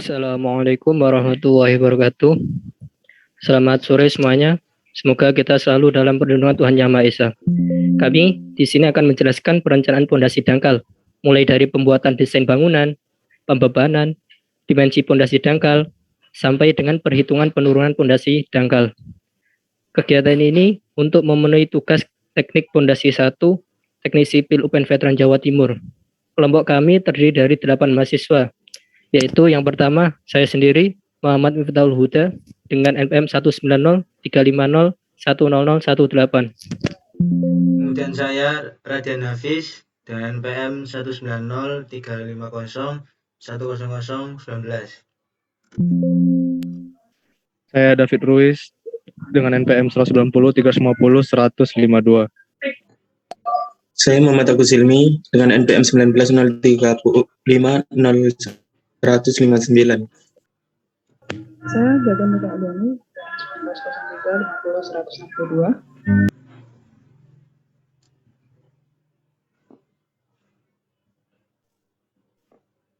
Assalamualaikum warahmatullahi wabarakatuh. Selamat sore semuanya. Semoga kita selalu dalam perlindungan Tuhan Yang Maha Esa. Kami di sini akan menjelaskan perencanaan pondasi dangkal, mulai dari pembuatan desain bangunan, pembebanan, dimensi pondasi dangkal, sampai dengan perhitungan penurunan pondasi dangkal. Kegiatan ini untuk memenuhi tugas teknik pondasi 1, teknik sipil UPN Veteran Jawa Timur. Kelompok kami terdiri dari 8 mahasiswa, yaitu yang pertama saya sendiri Muhammad Miftahul Huda dengan NPM 19035010018. Kemudian saya Radian Hafiz dengan NPM 19035010019. Saya David Ruiz dengan NPM 190350152. Saya Muhammad Agus Silmi dengan NPM 1903505159. Saya Gagan Mika Adani dengan 1903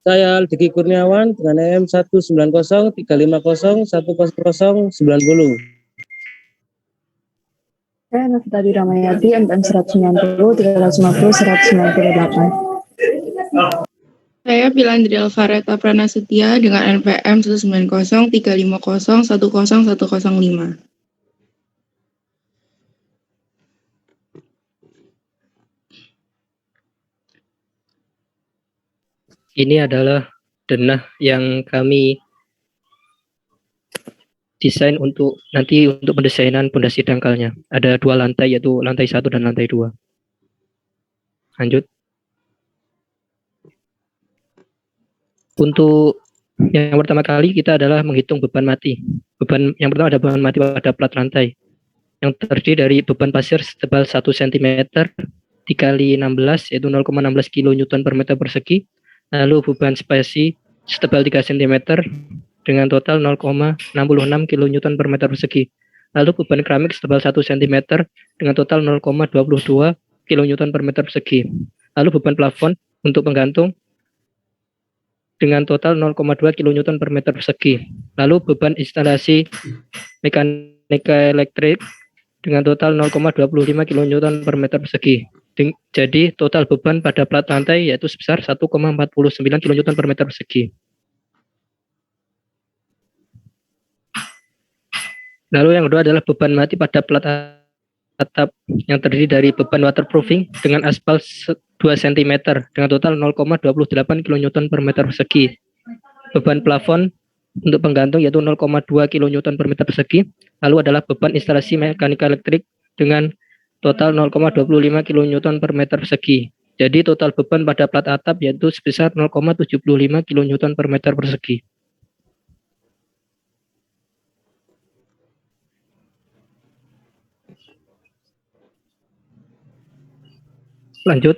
Saya Aldiki Kurniawan dengan NPM 19035010090. Saya Nafita Ramayati, NPM 190, 350, 198. Saya Pilandri Alvareta Pranasetia dengan NPM 190, 350, 10105. Ini adalah denah yang kami desain untuk pendesainan pondasi dangkalnya. Ada 2 lantai, yaitu lantai 1 dan lantai 2. Lanjut. Untuk yang pertama kali kita adalah menghitung beban mati. Beban yang pertama ada beban mati pada plat rantai yang terdiri dari beban pasir setebal 1 cm dikali 16, yaitu 0,16 kN per meter persegi. Lalu beban spasi setebal 3 cm dengan total 0,66 kN per meter persegi. Lalu beban keramik setebal 1 cm dengan total 0,22 kN per meter persegi. Lalu beban plafon untuk penggantung dengan total 0,2 kN per meter persegi. Lalu beban instalasi mekanika elektrik dengan total 0,25 kN per meter persegi. Jadi total beban pada plat rantai yaitu sebesar 1,49 kN per meter persegi. Lalu yang kedua adalah beban mati pada plat atap yang terdiri dari beban waterproofing dengan aspal 2 cm dengan total 0,28 kN per meter persegi. Beban plafon untuk penggantung yaitu 0,2 kN per meter persegi. Lalu adalah beban instalasi mekanika elektrik dengan total 0,25 kN per meter persegi. Jadi total beban pada plat atap yaitu sebesar 0,75 kN per meter persegi. Lanjut.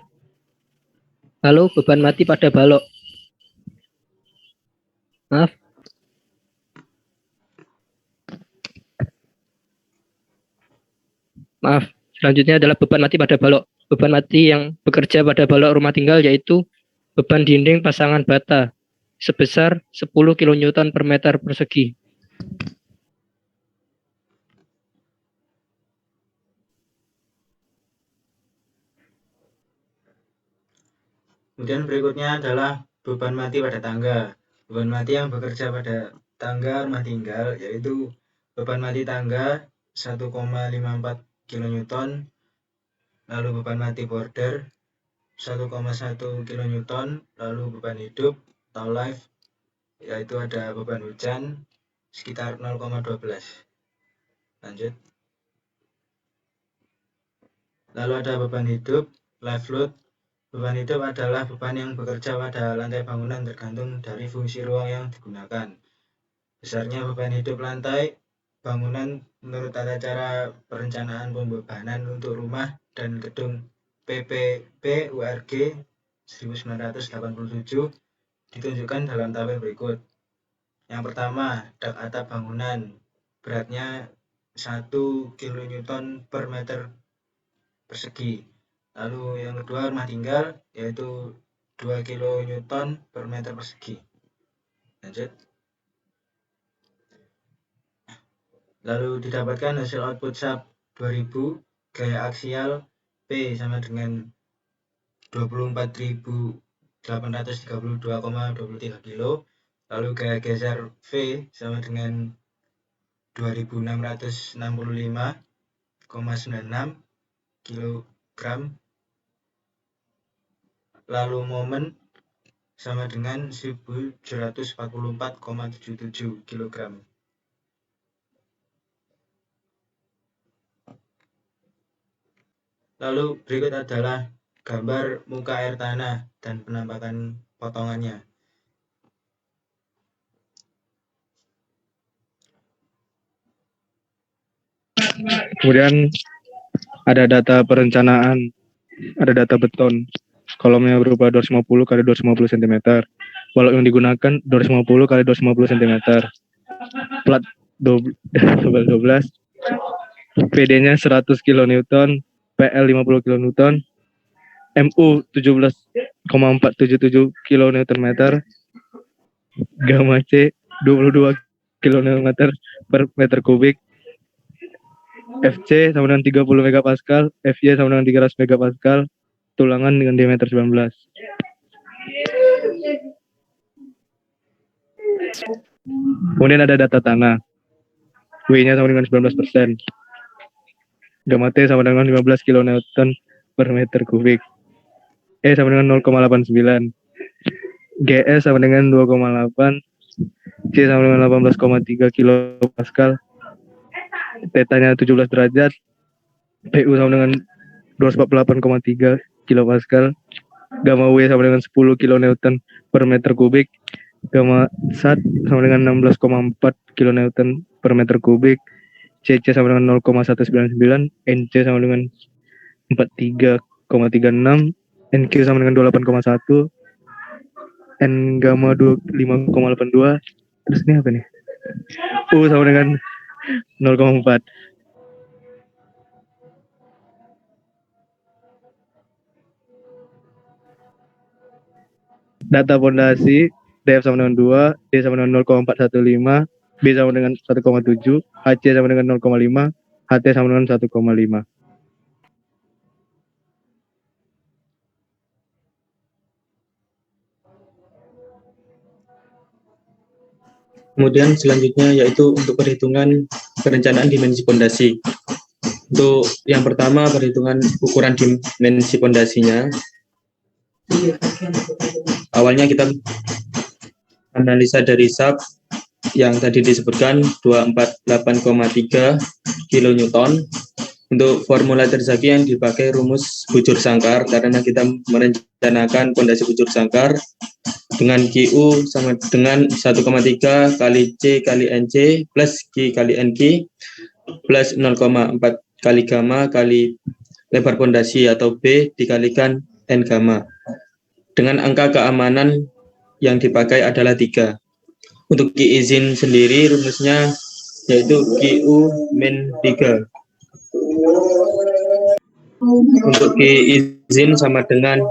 Lalu beban mati pada balok. Maaf. Selanjutnya adalah beban mati pada balok. Beban mati yang bekerja pada balok rumah tinggal yaitu beban dinding pasangan bata sebesar 10 kN per meter persegi. Kemudian berikutnya adalah beban mati pada tangga. Beban mati yang bekerja pada tangga rumah tinggal yaitu beban mati tangga 1,54 kN, lalu beban mati border 1,1 kN, lalu beban hidup atau live yaitu ada beban hujan sekitar 0,12. Lanjut. Lalu ada beban hidup live load. Beban hidup adalah beban yang bekerja pada lantai bangunan tergantung dari fungsi ruang yang digunakan. Besarnya beban hidup lantai bangunan menurut tata cara perencanaan pembebanan untuk rumah dan gedung PPP URG 1987 ditunjukkan dalam tabel berikut. Yang pertama, dak atap bangunan beratnya 1 kN per meter persegi. Lalu yang kedua rumah tinggal yaitu 2 kN per meter persegi. Lanjut. Lalu didapatkan hasil output sub 2000, gaya aksial P sama dengan 24.832,23 kilo. Lalu gaya geser V sama dengan 2665,96 kilogram. Lalu momen sama dengan 1744,77 kilogram. Lalu berikut adalah gambar muka air tanah dan penampakan potongannya. Kemudian ada data perencanaan, ada data beton. Kolomnya berupa 250 kali 250 cm. Balok yang digunakan 250 kali 250 cm. Plat 12. PD-nya 100 kN, PL 50 kN, MU 17,477 kN/meter, gamma C 22 kN per meter kubik, FC sama dengan 30 megapascal, FY sama dengan 300 megapascal, tulangan dengan diameter 19. Kemudian ada data tanah. W-nya sama dengan 19%. Gamma T sama dengan 15 kN per meter kubik. E sama dengan 0,89. GS sama dengan 2,8. C sama dengan 18,3 kilopascal. Tetanya 17 derajat. PU sama dengan 248,3 kilopascal. Gamma W sama dengan 10 kN per meter kubik. Gamma SAT sama dengan 16,4 kN per meter kubik. CC sama dengan 0,199, NC sama dengan 43,36, NQ sama dengan 28,1, N gamma 25,82. Terus ini apa nih? U sama dengan 0,4. Data fondasi DF sama dengan 2, D sama dengan 0,415, B sama dengan 1,7, HC sama dengan 0,5, HT sama dengan 1,5. Kemudian selanjutnya yaitu untuk perhitungan perencanaan dimensi pondasi. Untuk yang pertama perhitungan ukuran dimensi pondasinya. Awalnya kita analisa dari sub yang tadi disebutkan 248,3 kilonewton. Untuk formula Terzaghi yang dipakai rumus bujur sangkar karena kita merencanakan pondasi bujur sangkar dengan QU sama dengan 1,3 kali C kali NC plus Q kali NQ plus 0,4 kali gamma kali lebar pondasi atau B dikalikan N gamma. Dengan angka keamanan yang dipakai adalah 3. Untuk Q izin sendiri rumusnya yaitu QU min 3. Untuk Q izin sama dengan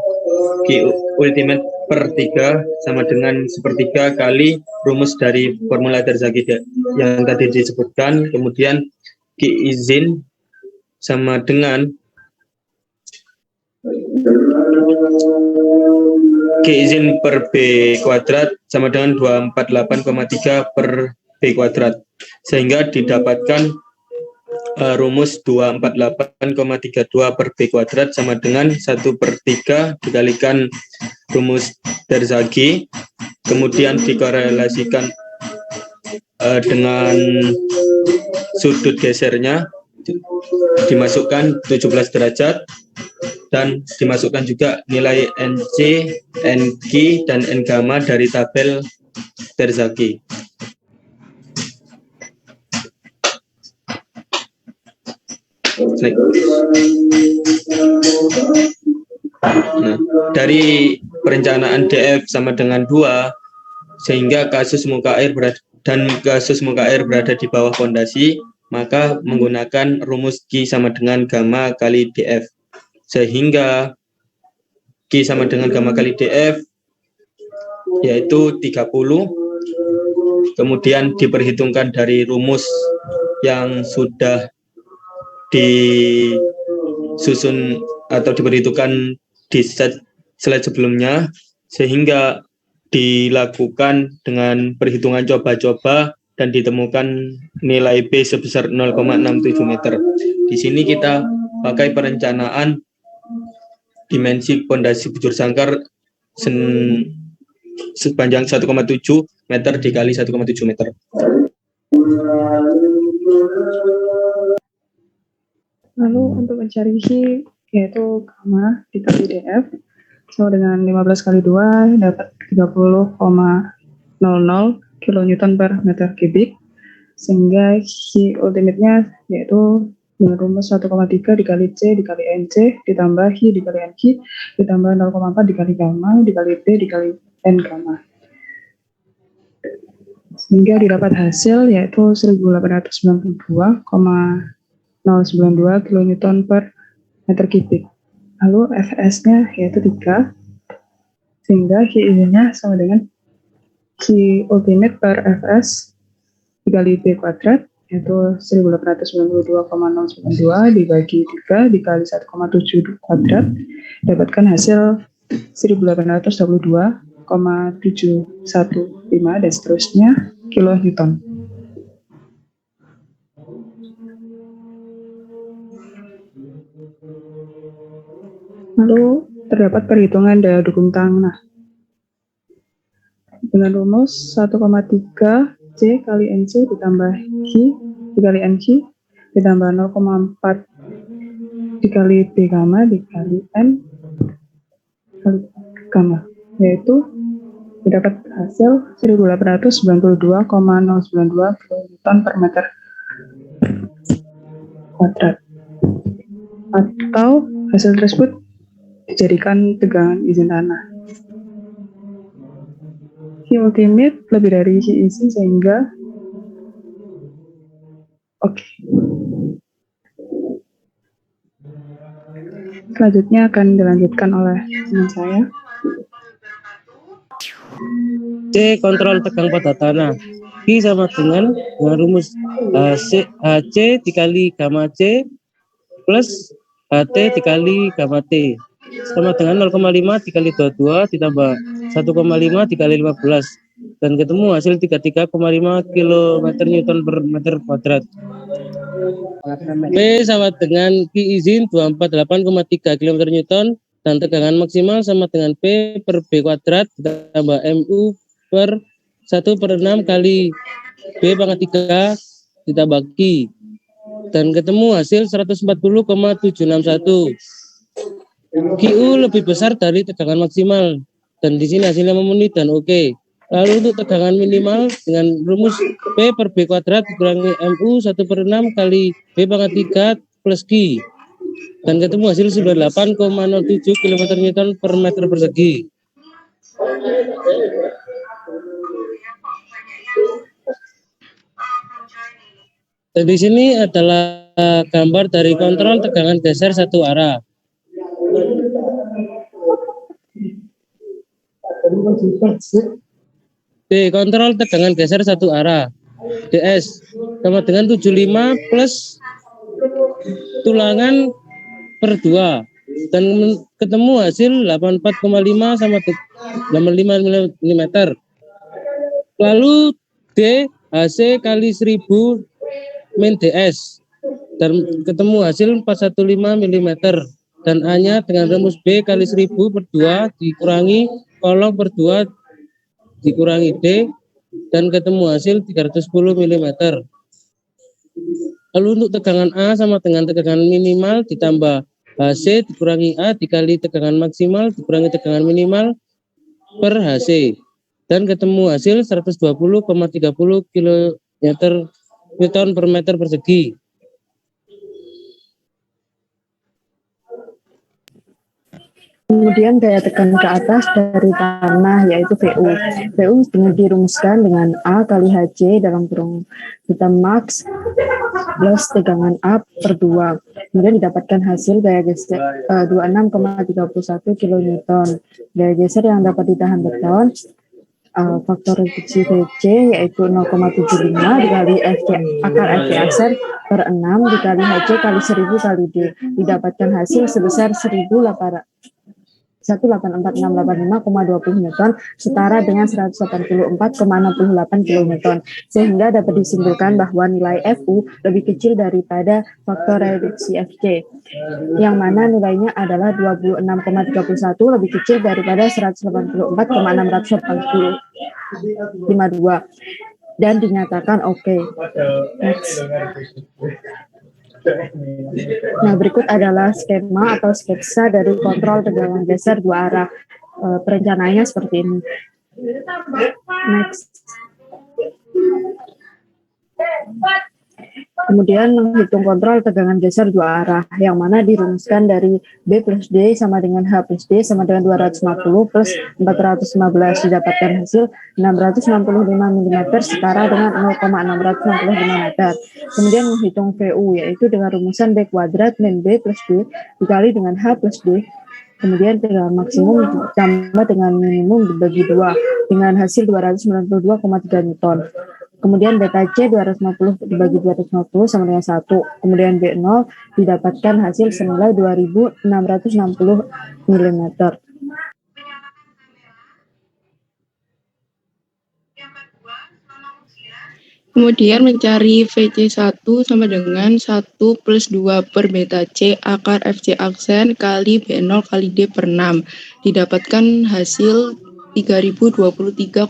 Q ultimate per 3 sama dengan sepertiga kali rumus dari formula Terzaghi yang tadi disebutkan. Kemudian Q izin sama dengan Q izin per B kuadrat sama dengan 248,3 per B kuadrat, sehingga didapatkan rumus 248,32 per B kuadrat sama dengan 1/3 dikalikan rumus Terzaghi, kemudian dikorelasikan dengan sudut gesernya, dimasukkan 17 derajat, dan dimasukkan juga nilai NC, NQ, dan N gamma dari tabel Terzaghi. Nah, dari perencanaan DF sama dengan 2, sehingga kasus muka air berada di bawah fondasi, maka menggunakan rumus Q sama dengan gamma kali DF. Sehingga Q sama dengan gamma kali DF yaitu 30, kemudian diperhitungkan dari rumus yang sudah disusun atau diperhitungkan di slide sebelumnya, sehingga dilakukan dengan perhitungan coba-coba dan ditemukan nilai B sebesar 0,67 meter. Di sini kita pakai perencanaan dimensi pondasi bujur sangkar sepanjang 1,7 meter dikali 1,7 meter. Lalu untuk mencari Hi, yaitu gamma dikali DF, sama dengan 15 kali 2 dapat 30,00 kilonewton per meter kubik, sehingga Hi ultimate-nya yaitu dengan rumus 1,3 dikali C dikali NC ditambah Hi dikali NQ ditambah 0,4 dikali gamma dikali P dikali N gamma. Sehingga didapat hasil yaitu 1892,092 kilonewton per meter kubik. Lalu Fs-nya yaitu 3, sehingga Hi nya sama dengan Hi ultimate per Fs dikali B kuadrat, yaitu 1892,092 dibagi 3 dikali 1,7 kuadrat, dapatkan hasil 1822,715 dan seterusnya kilonewton. Lalu terdapat perhitungan daya dukung tanah dengan rumus 1,3 C kali NC ditambah Hi dikali NQ ditambah 0,4 dikali B gamma dikali N kali gamma, yaitu didapat hasil 1892,092 kilonewton per meter kuadrat, atau hasil tersebut dijadikan tegangan izin tanah. Hi ultimate lebih dari Hi izin, sehingga selanjutnya akan dilanjutkan oleh teman saya. C. Kontrol tegang pada tanah. Hi sama dengan rumus HC dikali gamma C plus HT dikali gamma T sama dengan 0,5 dikali 22 ditambah 1,5 dikali 15 dan ketemu hasil 33,5 km Newton per meter kuadrat. P sama dengan Q izin 248,3 km Newton dan tegangan maksimal sama dengan P per B kuadrat ditambah MU per 1/6 kali B pangkat 3 ditambah Q dan ketemu hasil 140,761. QU lebih besar dari tegangan maksimal dan di sini hasilnya memenuhi dan oke. Lalu untuk tegangan minimal dengan rumus P per B kuadrat dikurangi MU 1/6 kali B pangkat 3 plus Q dan ketemu hasil 98,07 km Newton per meter persegi. Dan di sini adalah gambar dari kontrol tegangan geser satu arah. D. Kontrol tegangan geser satu arah. DS sama dengan 75 plus tulangan per 2 dan ketemu hasil 84,5 sama 85 mm. Lalu D AC kali 1000 min DS dan ketemu hasil 415 mm dan A-nya dengan rumus B kali 1000 per 2 dikurangi kolom per 2 dikurangi D dan ketemu hasil 310 mm. Lalu untuk tegangan A sama dengan tegangan minimal ditambah HC dikurangi A dikali tegangan maksimal dikurangi tegangan minimal per HC dan ketemu hasil 120,30 kN per meter persegi. Kemudian daya tekan ke atas dari tanah yaitu VU. VU dirumuskan dengan A kali HC dalam kurung hitam max plus tegangan A per 2. Kemudian didapatkan hasil daya geser 26,31 kN. Daya geser yang dapat ditahan beton faktor reduksi VC yaitu 0,75 dikali akar FC aksen per 6 dikali HC kali 1000 kali D. Didapatkan hasil sebesar 184.685,20 Newton setara dengan 184,68 kN, sehingga dapat disimpulkan bahwa nilai FU lebih kecil daripada faktor reduksi FC, yang mana nilainya adalah 26,31 lebih kecil daripada 184,652 dan dinyatakan oke. Next. Nah, berikut adalah skema atau sketsa dari kontrol tegangan geser dua arah. Perencanaannya seperti ini. Next. Kemudian menghitung kontrol tegangan geser dua arah, yang mana dirumuskan dari B plus D sama dengan H plus D sama dengan 250 plus 415, didapatkan hasil 665 mm setara dengan 0,665 meter. Kemudian menghitung VU, yaitu dengan rumusan B kuadrat min B plus D dikali dengan H plus D, kemudian tegangan maksimum ditambah dengan minimum dibagi 2 dengan hasil 292,3 Newton. Kemudian beta C 250 dibagi 250 sama dengan 1. Kemudian B0 didapatkan hasil senilai 2660 mm. Kemudian mencari VC1 sama dengan 1 plus 2 per beta C akar FC aksen kali B0 kali D per 6. Didapatkan hasil 3023,154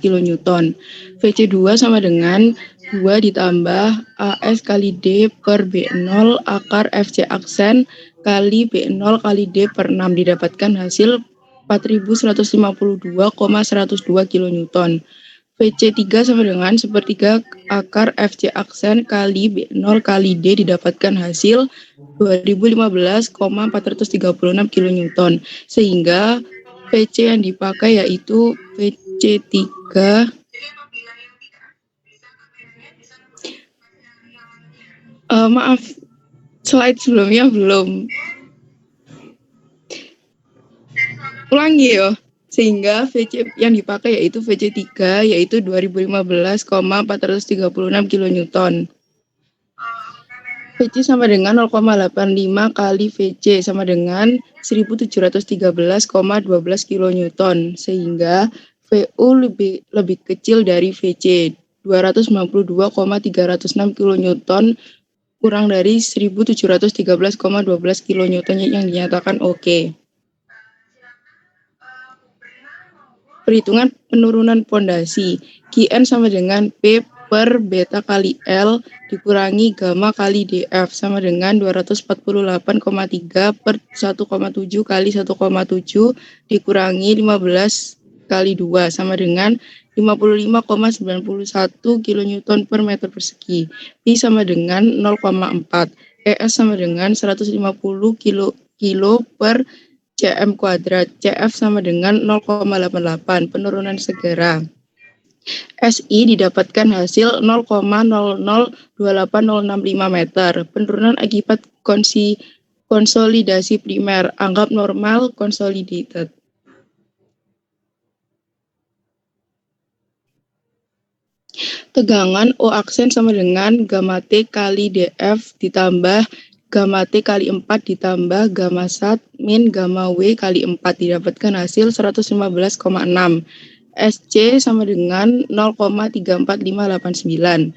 kN. VC2 sama dengan 2 ditambah AS kali D per B0 akar FC aksen kali B0 kali D per 6. Didapatkan hasil 4152,102 kN. VC3 sama dengan 1/3 akar FC aksen kali B0 kali D, didapatkan hasil 2015,436 kN. Sehingga VC yang dipakai yaitu VC3 maaf, slide sebelumnya belum. Ulangi ya. Sehingga VC yang dipakai yaitu VC3 yaitu 2015,436 kN. VC sama dengan 0,85 kali VC sama dengan 1713,12 kN, sehingga VU lebih kecil dari VC 292,306 kN kurang dari 1713,12 kN yang dinyatakan oke. Perhitungan penurunan pondasi. Qn sama dengan P per beta kali L dikurangi gamma kali DF sama dengan 248,3 per 1,7 kali 1,7 dikurangi 15 kali 2 sama dengan 55,91 kN per meter persegi. Pi sama dengan 0,4. ES sama dengan 150 kilo per cm kuadrat. CF sama dengan 0,88. Penurunan segera. SI didapatkan hasil 0,0028065 meter. Penurunan akibat konsolidasi primer. Anggap normal consolidated. Tegangan O aksen sama dengan gamma T kali DF ditambah gamma T kali 4 ditambah gamma sat min gamma W kali 4, didapatkan hasil 115,6. SC sama dengan 0,34589.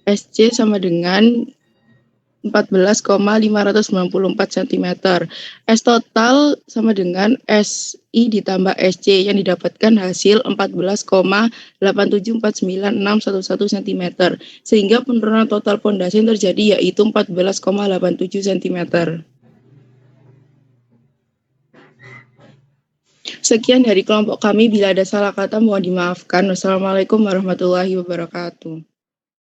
SC sama dengan 14,594 cm. S total sama dengan SI ditambah SC yang didapatkan hasil 14,8749,611 cm. Sehingga penurunan total pondasi yang terjadi yaitu 14,87 cm. Sekian dari kelompok kami. Bila ada salah kata mohon dimaafkan. Wassalamualaikum warahmatullahi wabarakatuh.